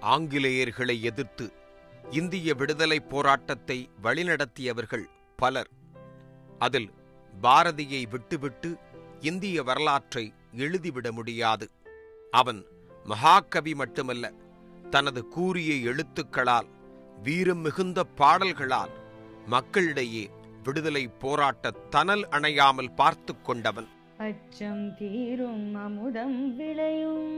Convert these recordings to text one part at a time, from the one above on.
ஆங்கிலேயர்களை எதிர்த்து இந்திய விடுதலைப் போராட்டத்தை வழிநடத்தியவர்கள் பலர். அதில் பாரதியை விட்டுவிட்டு இந்திய வரலாற்றை எழுதிவிட முடியாது. அவன் மகாகவி மட்டுமல்ல, தனது கூரிய எழுத்துக்களால், வீரம் மிகுந்த பாடல்களால் மக்களிடையே விடுதலை போராட்ட தனல் அணையாமல் பார்த்து கொண்டவன். அச்சம் தீரும் அமுதம் விளையும்,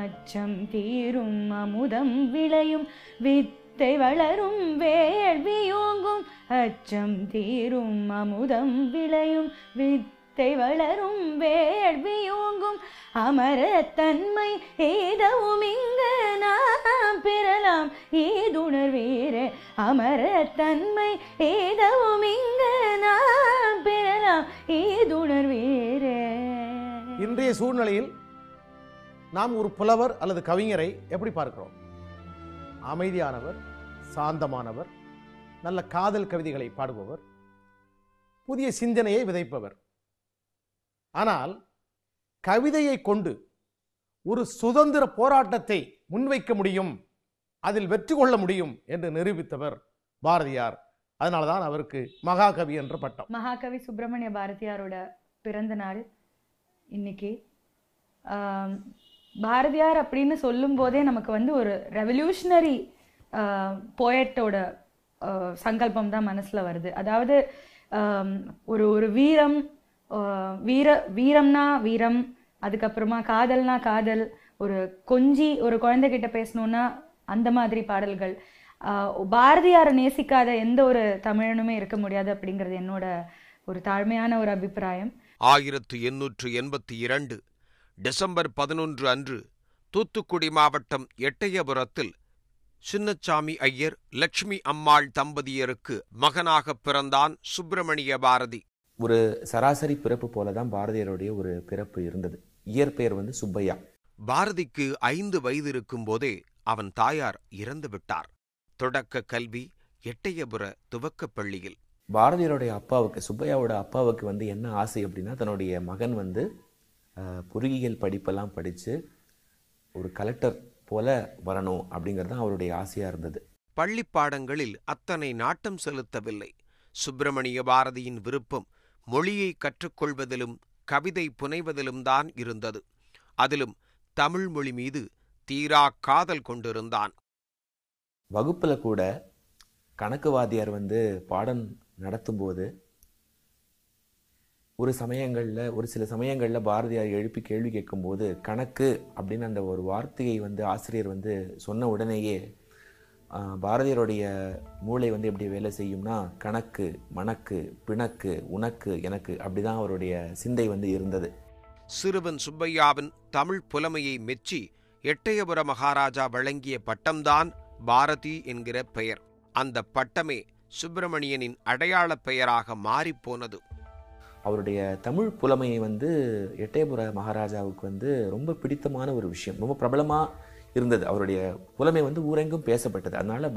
அச்சம் தீரும் அமுதம் விளையும், வித்தை வளரும் வேள்வியோங்கும். அச்சம் தீரும் அமுதம் விளையும், வித்தை வளரும் வேள்வியோங்கும். அமரத்தன்மை ஏதவும் இங்கு நாம் பெறலாம் ஏதுணர்வீர. அமரத்தன்மை ஏதவும் இங்கு நாம் பெறலாம் ஏதுணர்வீர. இன்றைய சூழ்நிலையில் நாம் ஒரு புலவர் அல்லது கவிஞரை எப்படி பார்க்கிறோம்? அமைதியானவர், சாந்தமானவர், நல்ல காதல் கவிதைகளை பாடுபவர், புதிய சிந்தனையை விதைப்பவர். ஆனால் கவிதையை கொண்டு ஒரு சுதந்திர போராட்டத்தை முன்வைக்க முடியும், அதில் வெற்றி கொள்ள முடியும் என்று நிரூபித்தவர் பாரதியார். அதனால்தான் அவருக்கு மகாகவி என்ற பட்டம். மகாகவி சுப்பிரமணிய பாரதியாரோட பிறந்த நாள் இன்னைக்கு. பாரதியார் அப்படின்னு சொல்லும் போதே நமக்கு ஒரு ரெவல்யூஷனரி போயட்டோட சங்கல்பம் தான் மனசுல வருது. அதாவது ஒரு வீரம், வீரம்னா வீரம், அதுக்கப்புறமா காதல்னா காதல், ஒரு கொஞ்சி ஒரு குழந்தைகிட்ட பேசணும்னா அந்த மாதிரி பாடல்கள். பாரதியாரை நேசிக்காத எந்த ஒரு தமிழனுமே இருக்க முடியாது அப்படிங்கிறது என்னோட ஒரு தாழ்மையான ஒரு அபிப்பிராயம். 1882 டிசம்பர் 11 அன்று தூத்துக்குடி மாவட்டம் எட்டயபுரத்தில் சின்னச்சாமி ஐயர், லட்சுமி அம்மாள் தம்பதியருக்கு மகனாக பிறந்தான் சுப்பிரமணிய பாரதி. ஒரு சராசரி பிறப்பு போலதான் பாரதியாருடைய ஒரு பிறப்பு இருந்தது. இயற்பெயர் சுப்பையா. பாரதிக்கு 5 வயது இருக்கும் போதே அவன் தாயார் இறந்து விட்டார். தொடக்க கல்வி எட்டயபுர துவக்கப் பள்ளியில். பாரதியாருடைய அப்பாவுக்கு, சுப்பையாவோட அப்பாவுக்கு என்ன ஆசை அப்படின்னா, தன்னுடைய மகன் பொறியியல் படிப்பெல்லாம் படித்து ஒரு கலெக்டர் போல வரணும் அப்படிங்கிறது தான் அவருடைய ஆசையாக இருந்தது. பள்ளி பாடங்களில் அத்தனை நாட்டம் செலுத்தவில்லை. சுப்பிரமணிய பாரதியின் விருப்பம் மொழியை கற்றுக்கொள்வதிலும் கவிதை புனைவதிலும் தான் இருந்தது. அதிலும் தமிழ் மொழி மீது தீரா காதல் கொண்டிருந்தான். வகுப்புல கூட கணக்கு வாத்தியார் பாடம் நடத்தும்போது ஒரு சில சமயங்களில் பாரதியார் எழுப்பி கேள்வி கேட்கும்போது கணக்கு அப்படின்னு அந்த ஒரு வார்த்தையை ஆசிரியர் சொன்ன உடனேயே பாரதியாருடைய மூளை எப்படி வேலை செய்யும்னா, கணக்கு, மணக்கு, பிணக்கு, உனக்கு, எனக்கு, அப்படிதான் அவருடைய சிந்தை இருந்தது. சிறுவன் சுப்பையாவின் தமிழ் புலமையை மெச்சி எட்டயபுர மகாராஜா வழங்கிய பட்டம்தான் பாரதி என்கிற பெயர். அந்த பட்டமே சுப்பிரமணியனின் அடையாள பெயராக மாறிப்போனது. அவருடைய தமிழ் புலமையை எட்டயபுர மகாராஜாவுக்கு ரொம்ப பிடித்தமான ஒரு விஷயம், ரொம்ப பிரபலமாக இருந்தது. அவருடைய புலமை ஊரெங்கும் பேசப்பட்டது. அதனால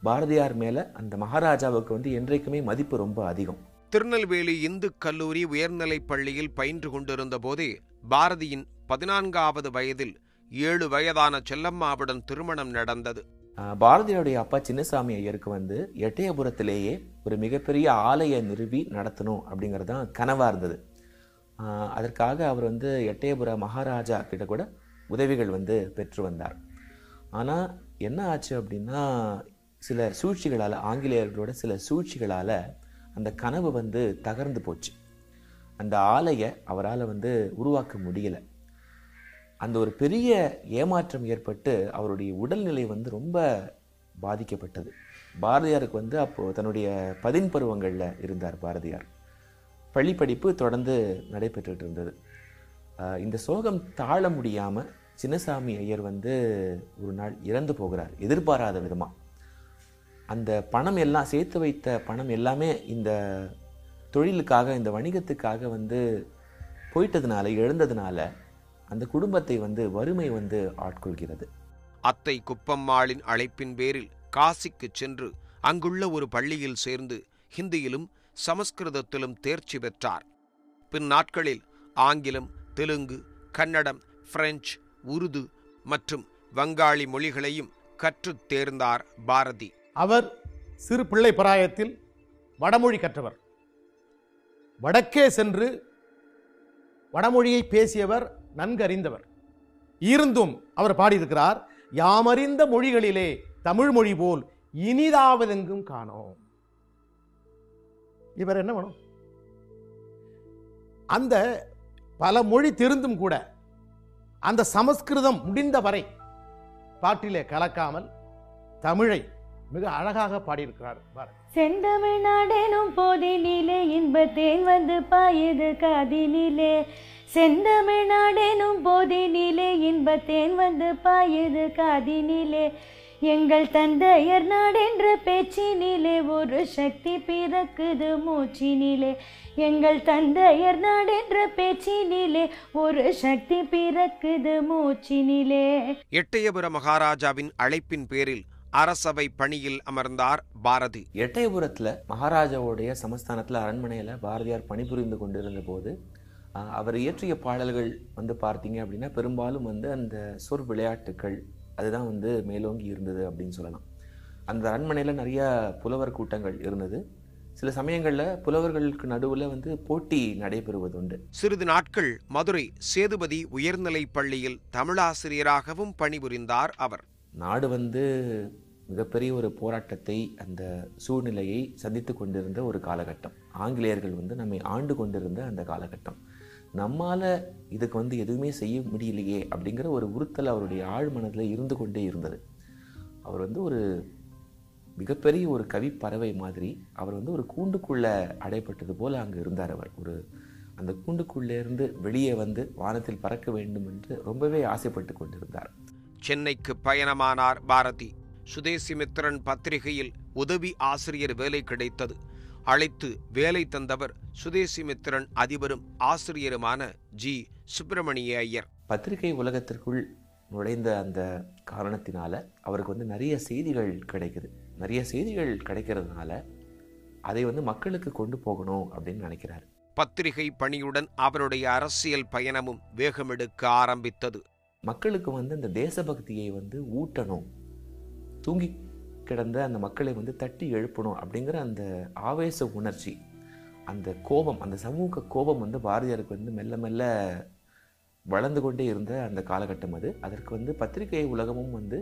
பாரதியார் மேல அந்த மகாராஜாவுக்கு என்றைக்குமே மதிப்பு ரொம்ப அதிகம். திருநெல்வேலி இந்து கல்லூரி உயர்நிலைப் பள்ளியில் பயின்று கொண்டிருந்த போதே பாரதியின் 14வது வயதில் 7 வயதான செல்லம்மாவுடன் திருமணம் நடந்தது. பாரதியாருடைய அப்பா சின்னசாமி ஐயருக்கு எட்டயபுரத்திலேயே ஒரு மிகப்பெரிய ஆலய நிறுவி நடத்தணும் அப்படிங்கிறது தான் கனவாக இருந்தது. அதற்காக அவர் எட்டயபுர மகாராஜா கிட்ட கூட உதவிகள் பெற்று வந்தார். ஆனால் என்ன ஆச்சு அப்படின்னா, சில சூழ்ச்சிகளால், ஆங்கிலேயர்களோட சில சூழ்ச்சிகளால் அந்த கனவு தகர்ந்து போச்சு. அந்த ஆலையை அவரால் உருவாக்க முடியலை. அந்த ஒரு பெரிய ஏமாற்றம் ஏற்பட்டு அவருடைய உடல்நிலை ரொம்ப பாதிக்கப்பட்டது. பாரதியாருக்கு அப்போது தன்னுடைய 10 பருவங்களில் இருந்தார் பாரதியார். பள்ளி படிப்பு தொடர்ந்து நடைபெற்றுட்டு இருந்தது. இந்த சோகம் தாழ முடியாமல் சின்னசாமி ஐயர் ஒரு நாள் இறந்து போகிறார், எதிர்பாராத விதமாக. அந்த பணம் எல்லாம், சேர்த்து வைத்த பணம் எல்லாமே இந்த தொழிலுக்காக, இந்த வணிகத்துக்காக போயிட்டதுனால, எழுந்ததுனால அந்த குடும்பத்தை வறுமை ஆட்கொள்கிறது. அத்தை குப்பம்மாளின் அழைப்பின் பேரில் காசிக்கு சென்று அங்குள்ள ஒரு பள்ளியில் சேர்ந்து ஹிந்தியிலும் சமஸ்கிருதத்திலும் தேர்ச்சி பெற்றார். பின் நாட்களில் ஆங்கிலம், தெலுங்கு, கன்னடம், பிரெஞ்சு, உருது மற்றும் வங்காளி மொழிகளையும் கற்றுத் தேர்ந்தார் பாரதி. அவர் சிறு பிள்ளை பிராயத்தில் வடமொழி கற்றவர். வடக்கே சென்று வடமொழியை பேசியவர், நன்கறிந்தவர். இருந்தும் அவர் பாடியிருக்கிறார், யாமறிந்த மொழிகளிலே தமிழ் மொழி போல் இனிதாவதெங்கும் காணோம். இவர் என்ன வேணும்? அந்த பல மொழி தெரிந்தும் கூட அந்த சமஸ்கிருதம் முடிந்த வரை பாட்டிலே கலக்காமல் தமிழை மிக அழகாக பாடியிருக்கிறார். செந்தமிழ்நாடெனும் போதினிலே இன்பத்தேன் வந்து பாயுது காதினிலே, செந்தமிழ்நாடெனும் போதினிலே இன்பத்தேன் வந்து பாயுது காதினிலே, எங்கள் தந்தையர் நாடென்ற பேச்சினிலே ஒரு சக்தி பிறக்குது மூச்சினிலே, எங்கள் தந்தையர் நாடென்ற பேச்சினிலே ஒரு சக்தி பிறக்குது மூச்சினிலே. எட்டயபுர மகாராஜாவின் அழைப்பின் பேரில் அரசவை பணியில் அமர்ந்தார் பாரதி. எட்டயபுரத்தில் மகாராஜாவுடைய சமஸ்தானத்தில் அரண்மனையில் பாரதியார் பணிபுரிந்து கொண்டிருந்த போது அவர் இயற்றிய பாடல்கள் வந்து பார்த்தீங்க அப்படின்னா பெரும்பாலும் வந்து அந்த சொற் விளையாட்டுக்கள் அதுதான் வந்து மேலோங்கி இருந்தது அப்படின்னு சொல்லலாம். அந்த அரண்மனையில் நிறைய புலவர் கூட்டங்கள் இருந்தது. சில சமயங்களில் புலவர்களுக்கு நடுவில் வந்து போட்டி நடைபெறுவது உண்டு. சிறிது நாட்கள் மதுரை சேதுபதி உயர்நிலைப் பள்ளியில் தமிழாசிரியராகவும் பணிபுரிந்தார் அவர். நாடு வந்து மிகப்பெரிய ஒரு போராட்டத்தை, அந்த சூழ்நிலையை சந்தித்து கொண்டிருந்த ஒரு காலகட்டம். ஆங்கிலேயர்கள் வந்து நம்மை ஆண்டு கொண்டிருந்த அந்த காலகட்டம். நம்மால் இதுக்கு வந்து எதுவுமே செய்ய முடியலையே அப்படிங்கிற ஒரு உறுத்தல் அவருடைய ஆழ் மனதில் இருந்து கொண்டே இருந்தது. அவர் வந்து ஒரு மிகப்பெரிய ஒரு கவி பறவை மாதிரி அவர் வந்து ஒரு கூண்டுக்குள்ளே அடைப்பட்டது போல் அங்கே இருந்தார். அவர் ஒரு அந்த கூண்டுக்குள்ளேருந்து வெளியே வந்து வானத்தில் பறக்க வேண்டும் என்று ரொம்பவே ஆசைப்பட்டு கொண்டிருந்தார். சென்னைக்கு பயணமானார் பாரதி. சுதேசிமித்திரன் பத்திரிகையில் உதவி ஆசிரியர் வேலை கிடைத்தது. அழைத்து வேலை தந்தவர் சுதேசிமித்திரன் அதிபரும் ஆசிரியருமான ஜி. சுப்பிரமணிய ஐயர். பத்திரிகை உலகத்திற்குள் நுழைந்த அந்த காரணத்தினால அவருக்கு வந்து நிறைய செய்திகள் கிடைக்குது. நிறைய செய்திகள் கிடைக்கிறதுனால அதை வந்து மக்களுக்கு கொண்டு போகணும் அப்படின்னு நினைக்கிறார். பத்திரிகை பணியுடன் அவருடைய அரசியல் பயணமும் வேகமெடுக்க ஆரம்பித்தது. மக்களுக்கு வந்து இந்த தேசபக்தியை வந்து ஊட்டணும், தூங்கி கிடந்த அந்த மக்களை வந்து தட்டி எழுப்பணும் அப்படிங்கிற அந்த ஆவேச உணர்ச்சி, அந்த கோபம், அந்த சமூக கோபம் வந்து பாரதியாருக்கு வந்து மெல்ல மெல்ல வளர்ந்து கொண்டே இருந்த அந்த காலகட்டம் அது. அதற்கு வந்து பத்திரிகை உலகமும் வந்து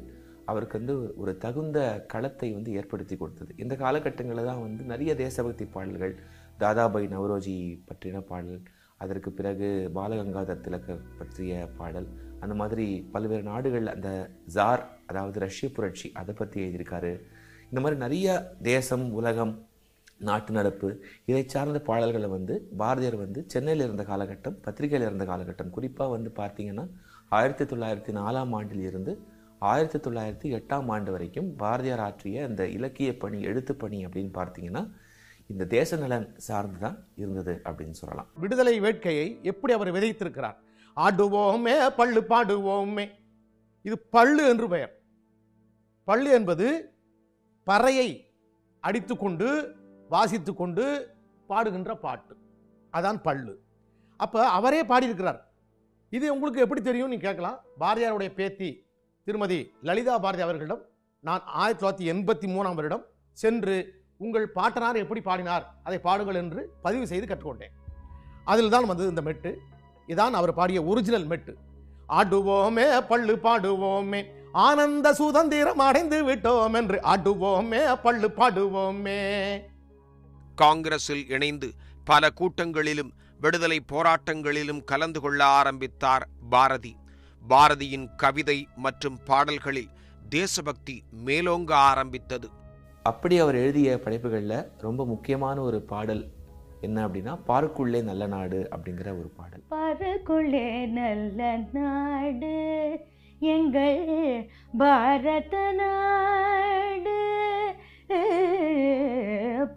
அவருக்கு வந்து ஒரு தகுந்த களத்தை வந்து ஏற்படுத்தி கொடுத்தது. இந்த காலகட்டங்களில் தான் வந்து நிறைய தேசபக்தி பாடல்கள், தாதாபாய் நவரோஜி பற்றின பாடல், அதற்கு பிறகு பாலகங்காதர் திலகர் பற்றிய பாடல், அந்த மாதிரி பல்வேறு நாடுகள், அந்த ஜார் அதாவது ரஷ்ய புரட்சி அதை பற்றி எழுதியிருக்காரு. இந்த மாதிரி நிறைய தேசம், உலகம், நாட்டு நடப்பு இதை சார்ந்த பாடல்களை வந்து பாரதியார் வந்து சென்னையில் இருந்த காலகட்டம், பத்திரிகையில் இருந்த காலகட்டம், குறிப்பாக வந்து பார்த்தீங்கன்னா 1904ஆம் ஆண்டில் இருந்து 1908ஆம் ஆண்டு வரைக்கும் பாரதியார் ஆற்றிய அந்த இலக்கிய பணி, எழுத்து பணி அப்படின்னு பார்த்தீங்கன்னா இந்த தேச நலன் சார்ந்து தான் இருந்தது அப்படின்னு சொல்லலாம். விடுதலை வேட்கையை எப்படி அவர் விதைத்திருக்கிறார். ஆடுவோமே பள்ளு பாடுவோமே, இது பள்ளு என்று பெயர். பள்ளு என்பது பறையை அடித்துக்கொண்டு வாசித்துக்கொண்டு பாடுகின்ற பாட்டு, அதான் பள்ளு. அப்போ அவரே பாடியிருக்கிறார். இது உங்களுக்கு எப்படி தெரியும் நீ கேட்கலாம். பாரதியாருடைய பேத்தி திருமதி லலிதா பாரதி அவர்களிடம் நான் 1983ஆம் வருடம் சென்று உங்கள் பாட்டனார் எப்படி பாடினார் அதை பாடுங்கள் என்று பதிவு செய்து கற்றுக்கொண்டேன். அதில் தான் வந்தது இந்த மெட்டு. இதான் அவர் பாடிய ஒரிஜினல் மெட்டு. ஆடுவோமே பள்ளு பாடுவோமே, ஆனந்த சுதந்திரம் அடைந்து விட்டோம் என்று ஆடுவோமே பள்ளு பாடுவோமே. காங்கிரஸில் இணைந்து பல கூட்டங்களிலும் விடுதலை போராட்டங்களிலும் கலந்து கொள்ள ஆரம்பித்தார் பாரதி. பாரதியின் கவிதை மற்றும் பாடல்களில் தேசபக்தி மேலோங்க ஆரம்பித்தது. அப்படி அவர் எழுதிய படைப்புகளில் ரொம்ப முக்கியமான ஒரு பாடல் என்ன அப்படின்னா பாருக்குள்ளே நல்ல நாடு அப்படிங்கிற ஒரு பாடல். பாருக்குள்ளே நல்ல நாடு எங்கள் பாரத நாடு,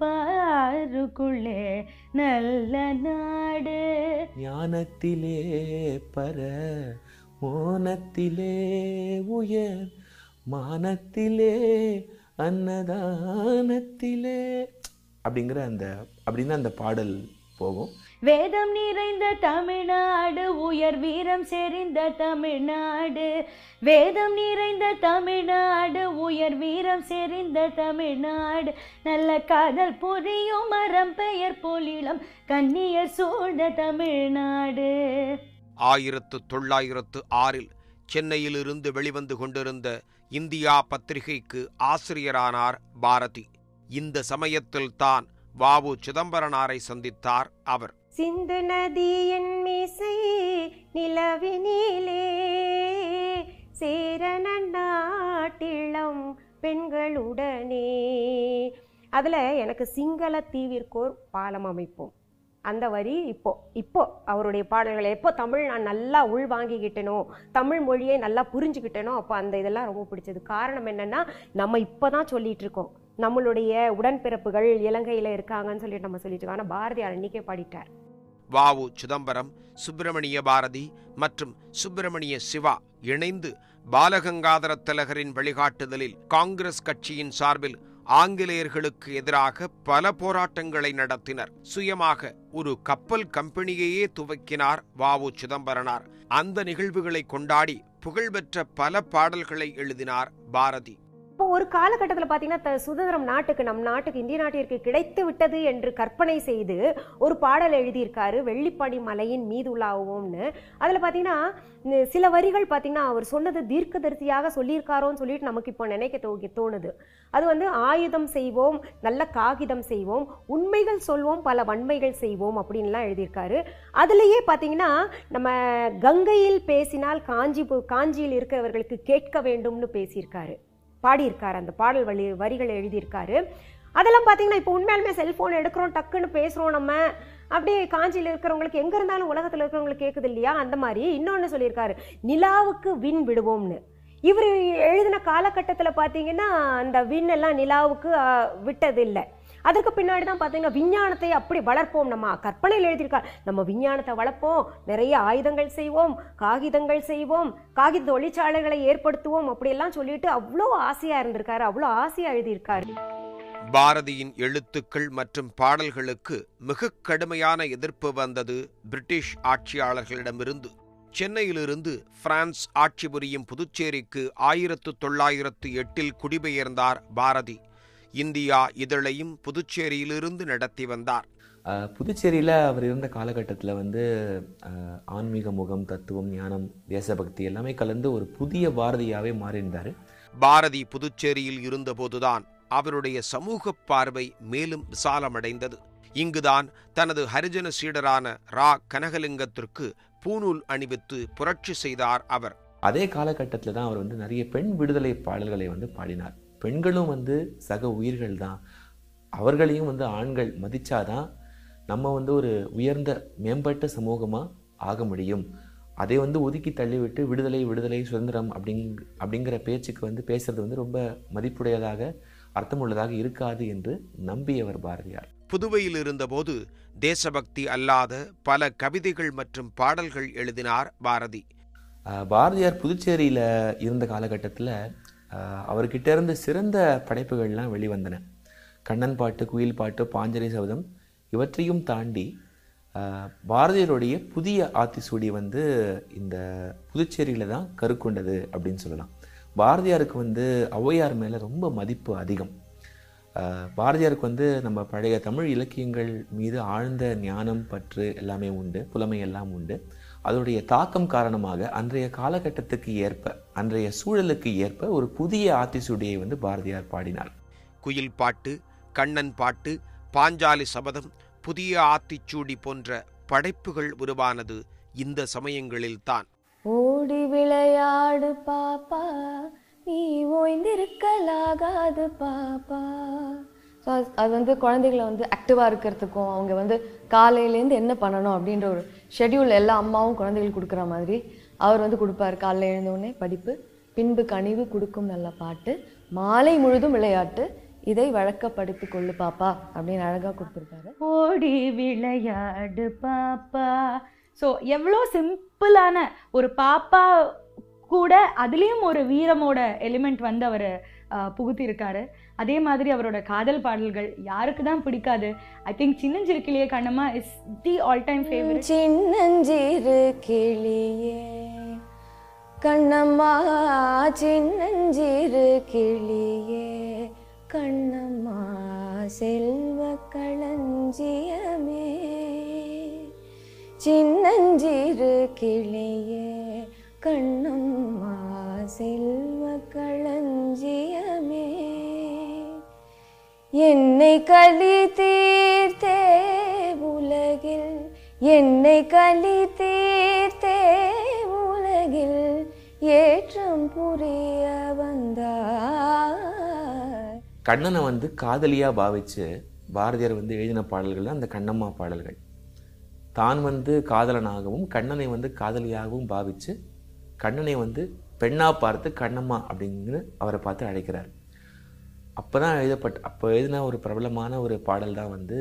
பாருக்குள்ளே நல்ல நாடு, ஞானத்திலே பர மோனத்திலே உயர் மானத்திலே அன்னதானத்திலே அப்படிங்கிற அந்த பாடல் போகும். வேதம் நிறைந்த தமிழ்நாடு, உயர் வீரம் செறிந்த தமிழ்நாடு. வேதம் நிறைந்த தமிழ்நாடு, உயர் வீரம் செறிந்த தமிழ்நாடு. நல்ல காதல் புரியும் மரம் பெயர் பொலிளம் கன்னியர் சூழ்ந்த தமிழ்நாடு. 1906 சென்னையிலிருந்து வெளிவந்து கொண்டிருந்த இந்தியா பத்திரிகைக்கு ஆசிரியரானார் பாரதி. இந்த சமயத்தில் தான் வ.உ. சிதம்பரனாரை சந்தித்தார் அவர். சிந்து நதியின் மீசை நிலவினிலே சேரன நாட்டிளம் பெண்களுடனே. அதில் எனக்கு சிங்கள தீவிற்கோர் பாலம் அமைப்போம் அந்த வரி இப்போ அவருடைய பாடல்களை எப்போ தமிழ் நான் நல்லா உள்வாங்கிக்கிட்டேனோ, தமிழ் மொழியை நல்லா புரிஞ்சுக்கிட்டேனோ, அப்போ அந்த இதெல்லாம் ரொம்ப பிடிச்சது. காரணம் என்னன்னா, நம்ம இப்போதான் சொல்லிட்டு இருக்கோம் நம்மளுடைய உடன்பிறப்புகள் இலங்கையில் இருக்காங்கன்னு சொல்லிட்டு நம்ம சொல்லிட்டு இருக்கோம். ஆனால் பாரதியார் அன்னைக்கே பாடிட்டார். வ.உ. சிதம்பரம், சுப்பிரமணிய பாரதி மற்றும் சுப்பிரமணிய சிவா இணைந்து பாலகங்காதர திலகரின் வழிகாட்டுதலில் காங்கிரஸ் கட்சியின் சார்பில் ஆங்கிலேயர்களுக்கு எதிராக பல போராட்டங்களை நடத்தினர். சுயமாக ஒரு கப்பல் கம்பெனியையே துவக்கினார் வ.உ. சிதம்பரனார். அந்த நிகழ்வுகளை கொண்டாடி புகழ்பெற்ற பல பாடல்களை எழுதினார் பாரதி. இப்போ ஒரு காலகட்டத்தில் பார்த்தீங்கன்னா, சுதந்திரம் நம் நாட்டுக்கு இந்திய நாட்டிற்கு கிடைத்து விட்டது என்று கற்பனை செய்து ஒரு பாடல் எழுதியிருக்காரு, வெள்ளிப்பனி மலையின் மீது உலாவுவோம்னு. அதில் பார்த்தீங்கன்னா சில வரிகள் பார்த்தீங்கன்னா அவர் சொன்னது தீர்க்கதரிசியாக சொல்லியிருக்காரோன்னு சொல்லிட்டு நமக்கு இப்போ நினைக்க தோணுது. அது ஆயுதம் செய்வோம், நல்ல காகிதம் செய்வோம், உண்மைகள் சொல்வோம், பல வன்மைகள் செய்வோம் அப்படின்லாம் எழுதியிருக்காரு. அதுலேயே பார்த்தீங்கன்னா நம்ம கங்கையில் பேசினால் காஞ்சியில் இருக்கிறவர்களுக்கு கேட்க வேண்டும்னு பேசியிருக்காரு, பாடியிருக்காரு. அந்த பாடல் வரிகள் எழுதியிருக்காரு. அதெல்லாம் பார்த்தீங்கன்னா இப்போ உண்மையாலுமே செல்ஃபோன் எடுக்கிறோம், டக்குன்னு பேசுகிறோம், நம்ம அப்படியே காஞ்சியில் இருக்கிறவங்களுக்கு எங்கே இருந்தாலும் உலகத்தில் இருக்கிறவங்களுக்கு கேட்குது இல்லையா? அந்த மாதிரி இன்னொன்று சொல்லியிருக்காரு, நிலாவுக்கு விண் விடுவோம்னு. இவர் எழுதின காலகட்டத்தில் பார்த்தீங்கன்னா அந்த விண் எல்லாம் நிலாவுக்கு விட்டது இல்லை. அதுக்கு பின்னாடி தான் பார்த்தீங்கன்னா விஞ்ஞானத்தை அப்படி வளர்ப்போம், நம்ம கற்பனையில் எழுதியிருக்கார், நம்ம விஞ்ஞானத்தை வளர்ப்போம், நிறைய ஆயுதங்கள் செய்வோம், காகிதங்கள் செய்வோம், காகித தொழிற்சாலைகளை ஏற்படுத்துவோம் அப்படியெல்லாம் சொல்லிட்டு அவ்வளோ ஆசையாக இருந்திருக்காரு, அவ்வளோ ஆசையாக எழுதியிருக்காரு. பாரதியின் எழுத்துக்கள் மற்றும் பாடல்களுக்கு மிக கடுமையான எதிர்ப்பு வந்தது பிரிட்டிஷ் ஆட்சியாளர்களிடமிருந்து. சென்னையிலிருந்து பிரான்ஸ் ஆட்சி புரியும் புதுச்சேரிக்கு 1908 குடிபெயர்ந்தார் பாரதி. இந்தியா இதழையும் புதுச்சேரியிலிருந்து நடத்தி வந்தார். புதுச்சேரியில் அவர் இருந்த காலகட்டத்தில் ஆன்மீக முகம், தத்துவம், ஞானம், தேசபக்தி எல்லாமே கலந்து ஒரு புதிய பாரதியாவே மாறியிருந்தார். பாரதி புதுச்சேரியில் இருந்தபோதுதான் அவருடைய சமூக பார்வை மேலும் விசாலமடைந்தது. இங்குதான் தனது ஹரிஜன சீடரான ரா கனகலிங்கத்திற்கு பூநூல் அணிவித்து புரட்சி செய்தார் அவர். அதே காலகட்டத்தில் தான் அவர் நிறைய பெண் விடுதலை பாடல்களை பாடினார். பெண்களும் சக உயிர்கள் தான், அவர்களையும் ஆண்கள் மதிச்சாதான் நம்ம ஒரு உயர்ந்த மேம்பட்ட சமூகமாக ஆக முடியும். அதை ஒதுக்கி தள்ளிவிட்டு விடுதலை விடுதலை சுதந்திரம் அப்படிங்கிற பேச்சுக்கு பேசுறது ரொம்ப மதிப்புடையதாக அர்த்தமுள்ளதாக இருக்காது என்று நம்பியவர் பாரதியார். புதுவையில் இருந்தபோது தேசபக்தி அல்லாத பல கவிதைகள் மற்றும் பாடல்கள் எழுதினார் பாரதி. பாரதியார் புதுச்சேரியில் இருந்த காலகட்டத்தில் அவர்கிட்ட இருந்து சிறந்த படைப்புகள்லாம் வெளிவந்தன. கண்ணன் பாட்டு, குயில் பாட்டு, பாஞ்சலி சபதம் இவற்றையும் தாண்டி பாரதியாருடைய புதிய ஆத்திசூடி இந்த புதுச்சேரியில் தான் கருக்கொண்டது அப்படின்னு சொல்லலாம். பாரதியாருக்கு ஔவையார் மேலே ரொம்ப மதிப்பு அதிகம். பாரதியாருக்கு நம்ம பழைய தமிழ் இலக்கியங்கள் மீது ஆழ்ந்த ஞானம், பற்று எல்லாமே உண்டு, புலமை எல்லாம் உண்டு. அதோடைய தாக்கம் காரணமாக அன்றைய காலகட்டத்துக்கு ஏற்ப, அன்றைய சூழலுக்கு ஏற்ப ஒரு புதிய ஆத்திசூடியை பாரதியார் பாடினார். குயில் பாட்டு, கண்ணன் பாட்டு, பாஞ்சாலி சபதம், புதிய ஆத்திச்சூடி போன்ற படைப்புகள் உருவானது இந்த சமயங்களில் தான். ஓடி விளையாடு பாப்பா, நீ ஓய்ந்திருக்கலாகாது பாப்பா. ஸோ அது குழந்தைகளை ஆக்டிவாக இருக்கிறதுக்கும், அவங்க காலையிலேருந்து என்ன பண்ணணும் அப்படின்ற ஒரு ஷெட்யூல் எல்லா அம்மாவும் குழந்தைகளுக்கு கொடுக்குற மாதிரி அவர் கொடுப்பார். காலையில் எழுந்தவுடனே படிப்பு, பின்பு கனிவு கொடுக்கும் நல்ல பாட்டு, மாலை முழுதும் விளையாட்டு, இதை வழக்கப்படுத்தி கொள்ளு பாப்பா அப்படின்னு அழகாக கொடுத்துருக்காரு. ஓடி விளையாடு பாப்பா. ஸோ எவ்வளோ சிம்பிளான ஒரு பாப்பா கூட அதுலேயும் ஒரு வீரமோட எலிமெண்ட் அவர் புகுத்தி இருக்காரு. அதே மாதிரி அவரோட காதல் பாடல்கள் யாருக்கு தான் பிடிக்காது? ஐ திங்க் சின்னஞ்சிறு கிளியே Kannamma is the all time favourite. சின்னஞ்சிறு கிளியே கண்ணம்மா, சின்னஞ்சிறு கிளியே கண்ணம்மா, செல்வ களஞ்சியமே. சின்னஞ்சிறு கிளியே கண்ணம்மா, செல்வ களஞ்சியமே. என்னை களி தீர்த்தே உலகில், என்னை களி தீர்த்தே உலகில் ஏற்றம் புரிய வந்தார். கண்ணனை வந்து காதலியா பாவிச்சு பாரதியார் வந்து எழுதின பாடல்கள் அந்த கண்ணம்மா பாடல்கள். தான் வந்து காதலனாகவும் கண்ணனை வந்து காதலியாகவும் பாவிச்சு கண்ணனை வந்து பெண்ணா பார்த்து கண்ணம்மா அப்படின்னு அவரை பார்த்து அழைக்கிறார். அப்போ எழுதின ஒரு பிரபலமான ஒரு பாடல் தான் வந்து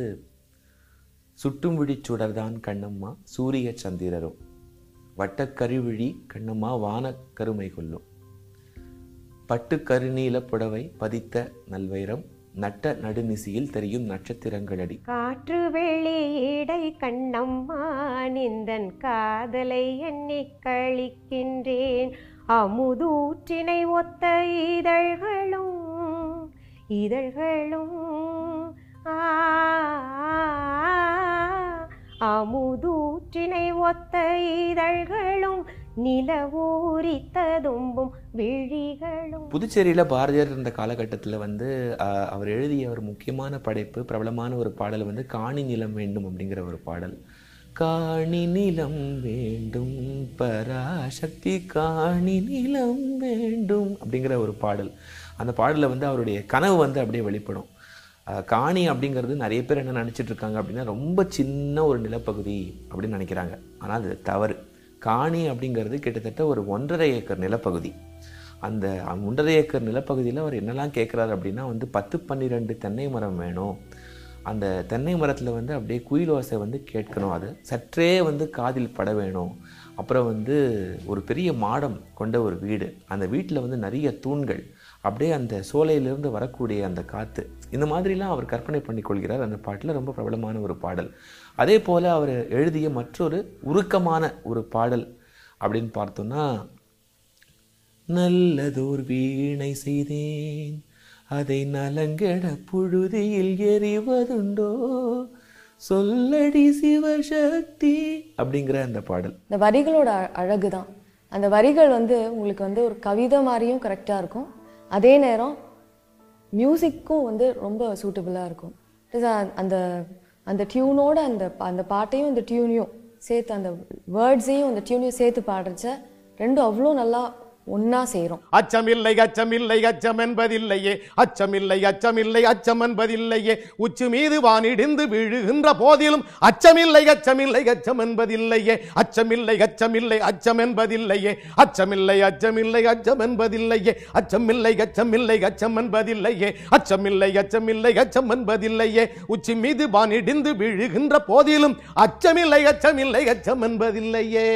சுட்டும் விழி சுடர்தான் கண்ணம்மா சூரிய சந்திரரும், வட்டக்கருவிழி கண்ணம்மா வான கருமை கொள்ளும், பட்டு கருநீல புடவை பதித்த நல்வைரம், நட்ட நடுநிசியில் தெரியும் நட்சத்திரங்களடி. காற்று வெளியிடை கண்ணம்மா, நிந்தன் காதலை எண்ணி கழிக்கின்றேன். அமுதூற்றினை ஒத்த இதழ்களும் இதழ்களும் அமுதூற்றினை ஒத்த இதழ்களும் நிலவூரித்ததும்பும் விழிகளும். புதுச்சேரியில் பாரதியார் இருந்த காலகட்டத்தில் வந்து அவர் எழுதிய ஒரு முக்கியமான படைப்பு, பிரபலமான ஒரு பாடல் வந்து காணி நிலம் வேண்டும் அப்படிங்கிற ஒரு பாடல். காணி நிலம் வேண்டும் பராசக்தி, காணி நிலம் வேண்டும் அப்படிங்கிற ஒரு பாடல். அந்த பாடலில் வந்து அவருடைய கனவு வந்து அப்படியே வெளிப்படும். காணி அப்படிங்கிறது நிறைய பேர் என்ன நினச்சிட்டு இருக்காங்க அப்படின்னா ரொம்ப சின்ன ஒரு நிலப்பகுதி அப்படின்னு நினைக்கிறாங்க. ஆனால் அது தவறு. காணி அப்படிங்கிறது கிட்டத்தட்ட ஒரு 1.5 ஏக்கர் நிலப்பகுதி. அந்த 1.5 ஏக்கர் நிலப்பகுதியில் அவர் என்னெல்லாம் கேட்குறாரு அப்படின்னா வந்து 10-12 தென்னை மரம் வேணும். அந்த தென்னை மரத்தில் வந்து அப்படியே குயில் ஓசை வந்து கேட்கணும், அது சற்றே வந்து காதில் பட வேணும். அப்புறம் வந்து ஒரு பெரிய மாடம் கொண்ட ஒரு வீடு, அந்த வீட்டில் வந்து நிறைய தூண்கள், அப்படியே அந்த சோலையிலிருந்து வரக்கூடிய அந்த காற்று, இந்த மாதிரிலாம் அவர் கற்பனை பண்ணி கொள்கிறார். அந்த பாட்டில் ரொம்ப பிரபலமான ஒரு பாடல். அதே போல் அவர் எழுதிய மற்றொரு உருக்கமான ஒரு பாடல் அப்படின்னு பார்த்தோம்னா, நல்லதோர் வீணை செய்தேன் அதை நலங்கெட புழுதியில் எறிவதுண்டோ சொல்லடி சிவசக்தி அப்படிங்கிற அந்த பாடல். இந்த வரிகளோட அழகு தான். அந்த வரிகள் வந்து உங்களுக்கு வந்து ஒரு கவிதை மாதிரியும் கரெக்டாக இருக்கும், அதே நேரம் மியூசிக்கும் வந்து ரொம்ப சூட்டபுளாக இருக்கும். அந்த அந்த டியூனோட அந்த பாட்டையும் அந்த டியூனையும் சேர்த்து, அந்த வேர்ட்ஸையும் அந்த டியூனையும் சேர்த்து பாடுறச்ச ரெண்டும் அவ்வளோ நல்லா ஒன்னா சேரும். அச்சமில்லை அச்சமில்லை அச்சம் என்பதில்லையே, அச்சமில்லை அச்சமில்லை அச்சம் என்பதில்லையே, உச்சி மீது வானிடிந்து விழுகின்ற போதிலும் அச்சமில்லை அச்சமில்லை அச்சம் என்பதில்லையே, அச்சமில்லை அச்சமில்லை அச்சம் என்பதில்லையே, அச்சமில்லை அச்சமில்லை அச்சம் என்பதில்லையே, அச்சமில்லை அச்சமில்லை அச்சம் என்பதில்லையே, அச்சமில்லை அச்சமில்லை அச்சம் என்பதில்லையே, உச்சி மீது வானிடிந்து விழுகின்ற போதிலும் அச்சமில்லை அச்சமில்லை அச்சம் என்பதில்லையே.